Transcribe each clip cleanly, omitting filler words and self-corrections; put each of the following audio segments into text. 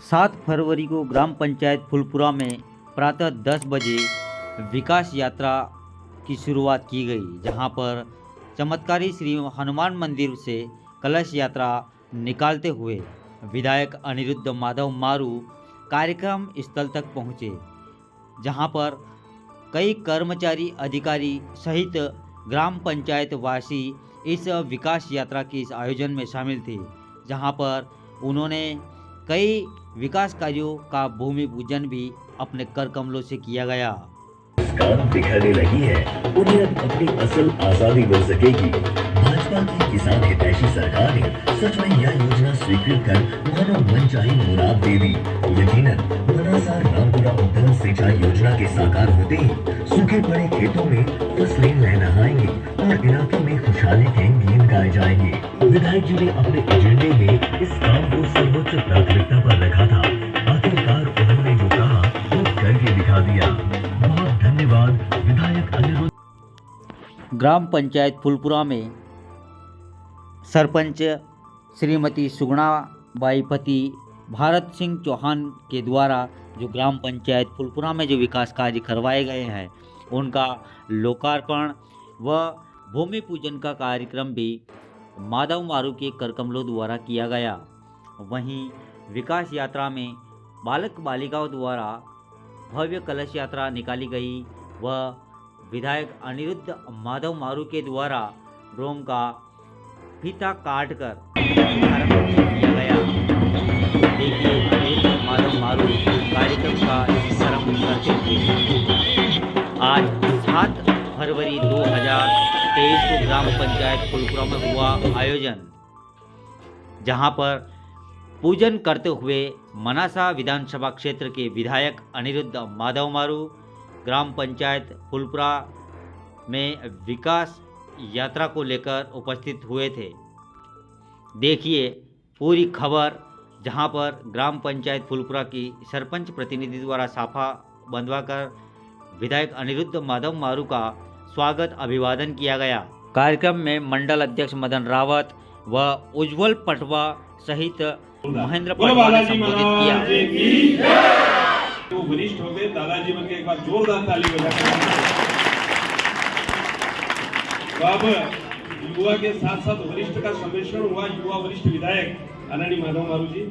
7 फरवरी को ग्राम पंचायत फुलपुरा में प्रातः 10 बजे विकास यात्रा की शुरुआत की गई, जहां पर चमत्कारी श्री हनुमान मंदिर से कलश यात्रा निकालते हुए विधायक अनिरुद्ध माधव मारू कार्यक्रम स्थल तक पहुंचे, जहां पर कई कर्मचारी अधिकारी सहित ग्राम पंचायत वासी इस विकास यात्रा के इस आयोजन में शामिल थे, जहां पर उन्होंने कई विकास कार्यों का भूमि पूजन भी अपने कर कमलों से किया गया। काम दिखाने लगी है, उन्हें अब अपनी असल आजादी मिल सकेगी। भाजपा की किसान हितैषी सरकार ने सच में यह योजना स्वीकृत कर मानो मनचाही मुराद दे दी। यकीनन मनासार रामपुरा उद्यान सिंचाई योजना के साकार होते ही सूखे पड़े खेतों में फसलें लहलहाएंगी और इलाके में खुशहाली के गीत गाए जाएंगे। विधायक जी ने अपने एजेंडे में इस काम को सर्वोच्च प्राथमिकता पर रखा था। आखिरकार उन्होंने जो कहा वो करके दिखा दिया। बहुत धन्यवाद विधायक अनिरुद्ध। ग्राम पंचायत फुलपुरा में सरपंच श्रीमती सुगुणा बाई पति भारत सिंह चौहान के द्वारा जो ग्राम पंचायत फुलपुरा में जो विकास कार्य करवाए गए हैं, उनका लोकार्पण व भूमि पूजन का कार्यक्रम भी माधव मारू के करकमलों द्वारा किया गया। वहीं विकास यात्रा में बालक बालिकाओं द्वारा भव्य कलश यात्रा निकाली गई व विधायक अनिरुद्ध माधव मारू के द्वारा ड्रोम का फीता काट कर शुभारंभ किया गया। देखिए अनिरुद्ध माधव मारू कार्यक्रम का शुभारंभ करते हुए। आज 7 फरवरी 2023 को ग्राम पंचायत फुलपुरा में हुआ आयोजन, जहां पर पूजन करते हुए मनासा विधानसभा क्षेत्र के विधायक अनिरुद्ध माधव मारू ग्राम पंचायत फुलपुरा में विकास यात्रा को लेकर उपस्थित हुए थे। देखिए पूरी खबर, जहां पर ग्राम पंचायत फुलपुरा की सरपंच प्रतिनिधि द्वारा साफा बंधवाकर विधायक अनिरुद्ध माधव मारू का स्वागत अभिवादन किया गया। कार्यक्रम में मंडल अध्यक्ष मदन रावत व उज्जवल पटवा सहित महेंद्र पटवा ने संबोधित किया। वो वरिष्ठ हो गए, दादाजी बन के एक बार जोरदार ताली बजाकर। तो अब युवा के साथ साथ वरिष्ठ का सम्मिश्रण हुआ। युवा वरिष्ठ विधायक आदरणीय माधव मारू जी,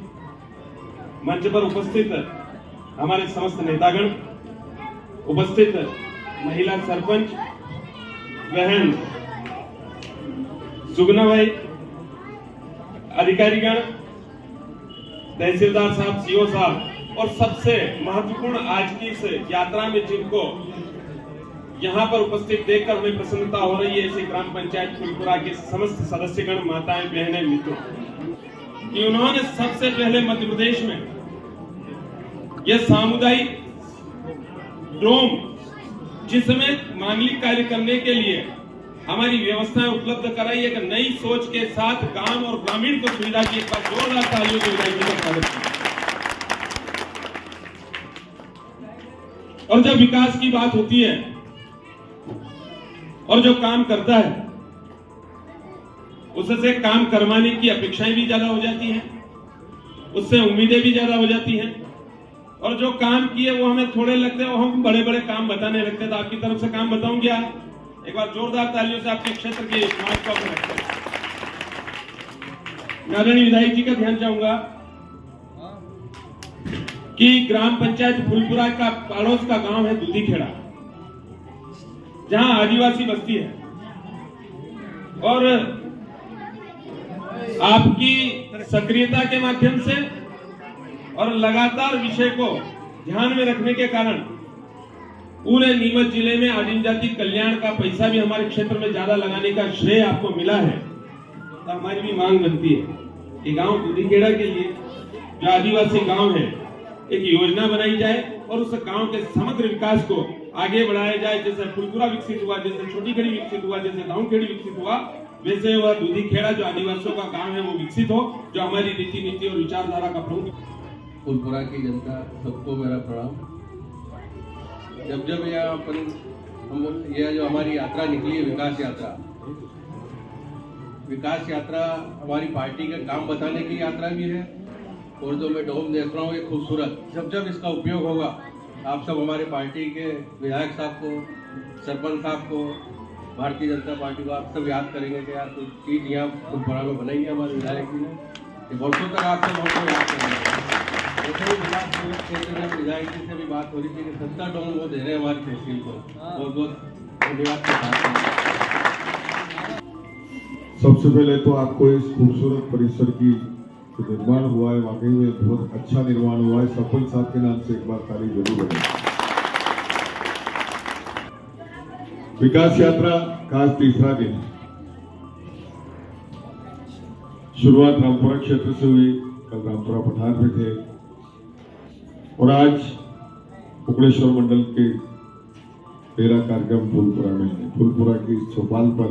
मंच पर उपस्थित हमारे समस्त नेतागण, उपस्थित महिला सरपंच बहन सुगना भाई, अधिकारीगण, तहसीलदार साहब, सीओ साहब और सबसे महत्वपूर्ण आज की इस यात्रा में जिनको यहाँ पर उपस्थित देखकर हमें प्रसन्नता हो रही है, ऐसे ग्राम पंचायत फुलपुरा के समस्त सदस्यगण, माताएं, बहनें, मित्रों, कि उन्होंने सबसे पहले मध्य प्रदेश में यह सामुदायिक ड्रोम, जिसमें मांगलिक कार्य करने के लिए हमारी व्यवस्थाएं उपलब्ध कराई, एक नई सोच के साथ गांव और ग्रामीण को सुविधा की। एक बार जोरदार तालियों से विधायक जी का स्वागत है। और जब विकास की बात होती है और जो काम करता है उससे काम करवाने की अपेक्षाएं भी ज्यादा हो जाती हैं, उससे उम्मीदें भी ज्यादा हो जाती हैं, और जो काम किए वो हमें थोड़े लगते हैं, वो हम बड़े बड़े काम बताने लगते हैं। तो आपकी तरफ से काम बताऊं क्या? एक बार जोरदार तालियों से आपके क्षेत्र के समाज को अपने रखते हैं। आदरणीय विधायक जी का ध्यान चाहूंगा कि ग्राम पंचायत फुलपुरा का पड़ोस का गांव है दूधीखेड़ा, जहां आदिवासी बस्ती है, और आपकी सक्रियता के माध्यम से और लगातार विषय को ध्यान में रखने के कारण पूरे नीमच जिले में आदिम जाति कल्याण का पैसा भी हमारे क्षेत्र में ज्यादा लगाने का श्रेय आपको मिला है। तो हमारी भी मांग बनती है कि गांव दूधीखेड़ा के लिए जो आदिवासी गांव है, एक योजना बनाई जाए और उस गांव के समग्र विकास को आगे बढ़ाया जाए। जैसे फुलपुरा विकसित हुआ, जैसे छोटी खेड़ी विकसित हुआ, जैसे दाऊखेड़ी विकसित हुआ, वैसे वह दूधीखेड़ा जो आदिवासियों का गांव है वो विकसित हो, जो हमारी रीति नीति और विचारधारा का प्रमुख। फुलपुरा की जनता सबको मेरा प्रणाम। जब यहाँ पर यह जो हमारी यात्रा निकली है, विकास यात्रा हमारी पार्टी का काम बताने की यात्रा भी है और जो मैं डोम देख रहा हूँ ये खूबसूरत, जब जब इसका उपयोग होगा आप सब हमारे पार्टी के विधायक साहब को, सरपंच साहब को, भारतीय जनता पार्टी को आप सब याद करेंगे कि यार कुछ चीज़ यहाँ फुलपुरा में बनाई है हमारे विधायक जी ने, ये वर्षों तक आप सब हमको याद करेंगे। ऐसे ही विकास क्षेत्र में विधायक जी से भी बात हो रही थी कि 70 डोम वो दे रहे हैं हमारी तहसील को, बहुत बहुत धन्यवाद के साथ। सबसे पहले तो आपको इस खूबसूरत परिसर की जो निर्माण हुआ है वाकई में बहुत अच्छा निर्माण हुआ है। सफल साहब के नाम से एक बार ताली जरूर बने। विकास यात्रा का आज तीसरा दिन है। शुरुआत रामपुरा क्षेत्र से हुई, कल रामपुरा पठार में थे और आज कुकड़ेश्वर मंडल के 13 कार्यक्रम फुलपुरा में है। फुलपुरा की चौपाल पर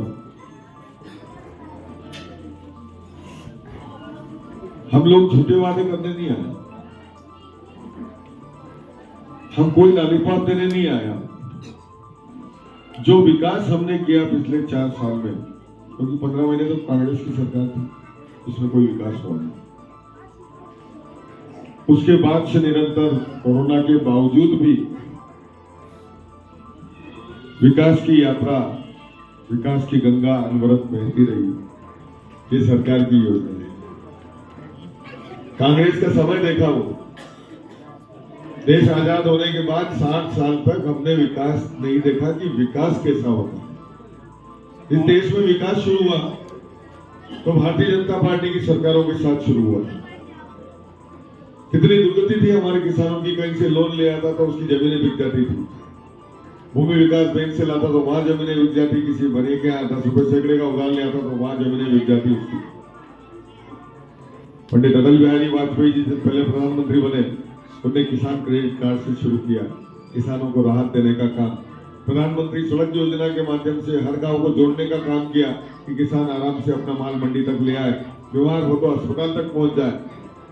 हम लोग झूठे वादे करने नहीं आए, हम कोई लॉलीपॉप देने नहीं आया। जो विकास हमने किया पिछले 4 साल में, क्योंकि 15 महीने तो कांग्रेस की सरकार थी, उसमें कोई विकास हुआ नहीं। उसके बाद से निरंतर कोरोना के बावजूद भी विकास की यात्रा, विकास की गंगा अनवरत बहती रही। ये सरकार की योजना है। कांग्रेस का समय देखा, वो देश आजाद होने के बाद 60 साल तक हमने विकास नहीं देखा कि विकास कैसा होता। इस देश में विकास शुरू हुआ तो भारतीय जनता पार्टी की सरकारों के साथ शुरू हुआ। कितनी दुर्गति थी हमारे किसानों की, कहीं से लोन ले आता तो उसकी जमीनें बिक जाती थी, भूमि विकास बैंक से लाता तो वहां जमीनें बिक जाती, किसी बने के 10 रुपए सैकड़े का उधार ले आता तो वहां जमीनें बिक जाती उसकी। पंडित अटल बिहारी वाजपेयी जी जब पहले प्रधानमंत्री बने, उन्होंने किसान क्रेडिट कार्ड से शुरू किया, किसानों को राहत देने का काम। प्रधानमंत्री सड़क योजना के माध्यम से हर गांव को जोड़ने का काम किया कि किसान आराम से अपना माल मंडी तक ले आए, बीमार हो तो अस्पताल तक पहुंच जाए,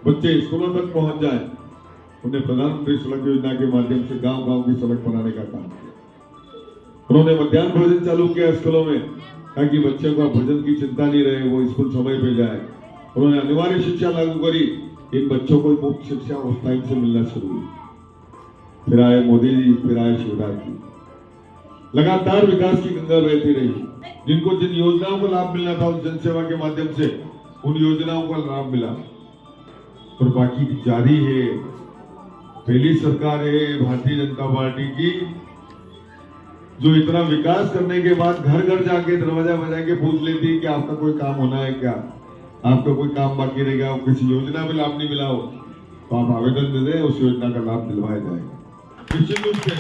बच्चे स्कूलों तक पहुंच जाए। उन्होंने प्रधानमंत्री सड़क योजना के माध्यम से गांव गांव की सड़क बनाने का काम किया। उन्होंने मध्याह्न भोजन चालू किया स्कूलों में, ताकि बच्चों को भोजन की चिंता नहीं रहे, वो स्कूल समय पे जाए। उन्होंने अनिवार्य शिक्षा लागू करी, इन बच्चों को मुफ्त शिक्षा उस टाइम से मिलना शुरू हुई। फिर आए मोदी जी, फिर आए शिवराज जी। लगातार विकास की गंगा बहती रही। जिनको जिन योजनाओं का लाभ मिलना था उस जनसेवा के माध्यम से उन योजनाओं का लाभ मिला, और बाकी जारी है। पहली सरकार है भारतीय जनता पार्टी की जो इतना विकास करने के बाद घर घर जाके दरवाजा बजा के पूछ लेती है कि आपका कोई काम होना है क्या, आपका कोई काम बाकी रह गया, किसी योजना में लाभ नहीं मिला हो तो आप आवेदन दे दें, उस योजना का लाभ दिलवाया जाएगा। निश्चित रूप से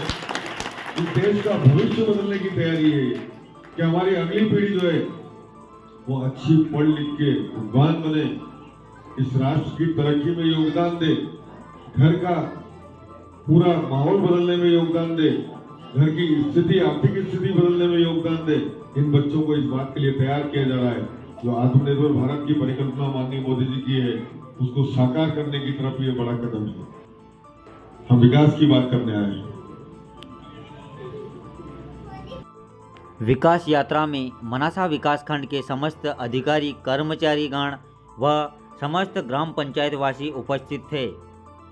इस देश का भविष्य बदलने की तैयारी है कि हमारी अगली पीढ़ी जो है वो अच्छी पढ़ लिख के विद्वान बने, इस राष्ट्र की तरक्की में योगदान दे, घर का पूरा माहौल बदलने में योगदान दे, घर की स्थिति, आर्थिक स्थिति बदलने में योगदान दे। इन बच्चों को इस बात के लिए तैयार किया जा रहा है। जो आत्मनिर्भर भारत की परिकल्पना माननीय मोदी जी की है, उसको साकार करने की तरफ ये बड़ा कदम है। हम विकास की बात करने आए हैं। विकास यात्रा में मनासा विकासखंड के समस्त अधिकारी, कर्मचारीगण व समस्त ग्राम पंचायत वासी उपस्थित थे।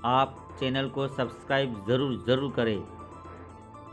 आप चैनल को सब्सक्राइब जरूर करें।